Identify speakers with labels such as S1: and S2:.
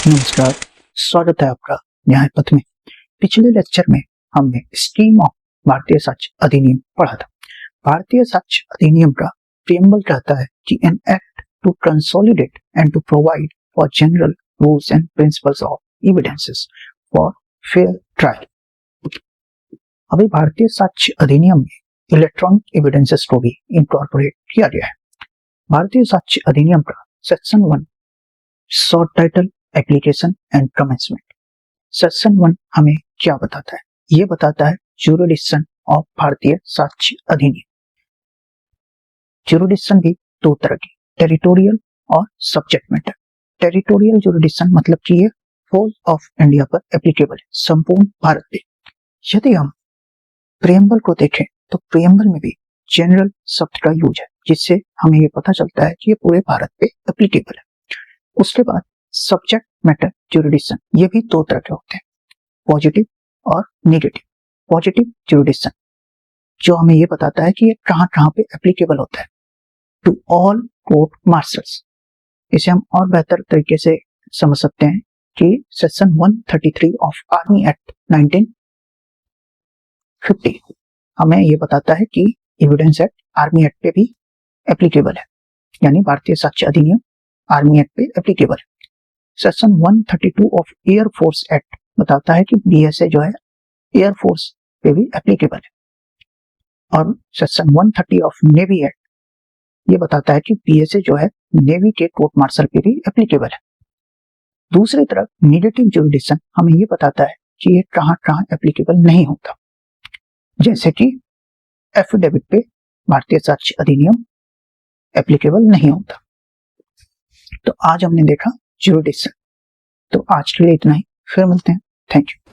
S1: नमस्कार, स्वागत है आपका न्याय पथ में। पिछले लेक्चर में हमने स्कीम ऑफ भारतीय साक्ष्य अधिनियम पढ़ा था। भारतीय साक्ष्य अधिनियम का प्रियम्बल कहता है कि an act to consolidate and to provide for general rules and principles of evidences for fair trial. अभी भारतीय साक्ष्य अधिनियम में इलेक्ट्रॉनिक एविडेंसेस को भी इंकॉर्पोरेट किया गया है। भारतीय साक्ष्य अधिनियम का section 1 short title application and commencement. Section 1 हमें क्या बताता है? ये बताता है ज्यूरिडिक्शन ऑफ भारतीय साक्ष्य अधिनियम। ज्यूरिडिक्शन भी दो तरह की, टेरिटोरियल और सब्जेक्ट मैटर। टेरिटोरियल ज्यूरिडिक्शन मतलब कि ये होल ऑफ इंडिया पर एप्लीकेबल है, संपूर्ण भारत पे। यदि हम प्रियम्बल को देखें तो प्रियम्बल में भी जनरल शब्द का यूज है, जिससे हमें ये पता चलता है कि ये पूरे भारत पे एप्लीकेबल है। उसके बाद सब्जेक्ट मैटर ज्यूरिडिक्शन, ये भी दो तरह के होते हैं, पॉजिटिव और नेगेटिव। पॉजिटिव ज्यूरिडिक्शन जो हमें ये बताता है कि ये कहां कहां पे एप्लीकेबल होता है, टू ऑल कोर्ट मार्शल्स। इसे हम और बेहतर तरीके से समझ सकते हैं कि सेक्शन 133 ऑफ आर्मी एक्ट 1950 हमें ये बताता है कि एविडेंस एक्ट आर्मी एक्ट पे भी एप्लीकेबल है, यानी भारतीय साक्ष्य अधिनियम आर्मी एक्ट पे एप्लीकेबल है। Section 132 of air force act बताता है कि बीएसए जो है एयर फोर्स पे भी एप्लीकेबल है, और सेक्शन 130 ऑफ नेवी एक्ट ये बताता है कि बीएसए जो है नेवी के कोर्ट मार्शल पे भी एप्लीकेबल है। दूसरी तरफ नेगेटिव ज्यूरिडिक्शन हमें ये बताता है कि ये कहां कहां एप्लीकेबल नहीं होता, जैसे कि एफिडेविट पे भारतीय साक्ष्य अधिनियम एप्लीकेबल नहीं होता। तो आज हमने देखा ज्यूरिडिक्शन। तो आज के लिए इतना ही, फिर मिलते हैं। Thank you.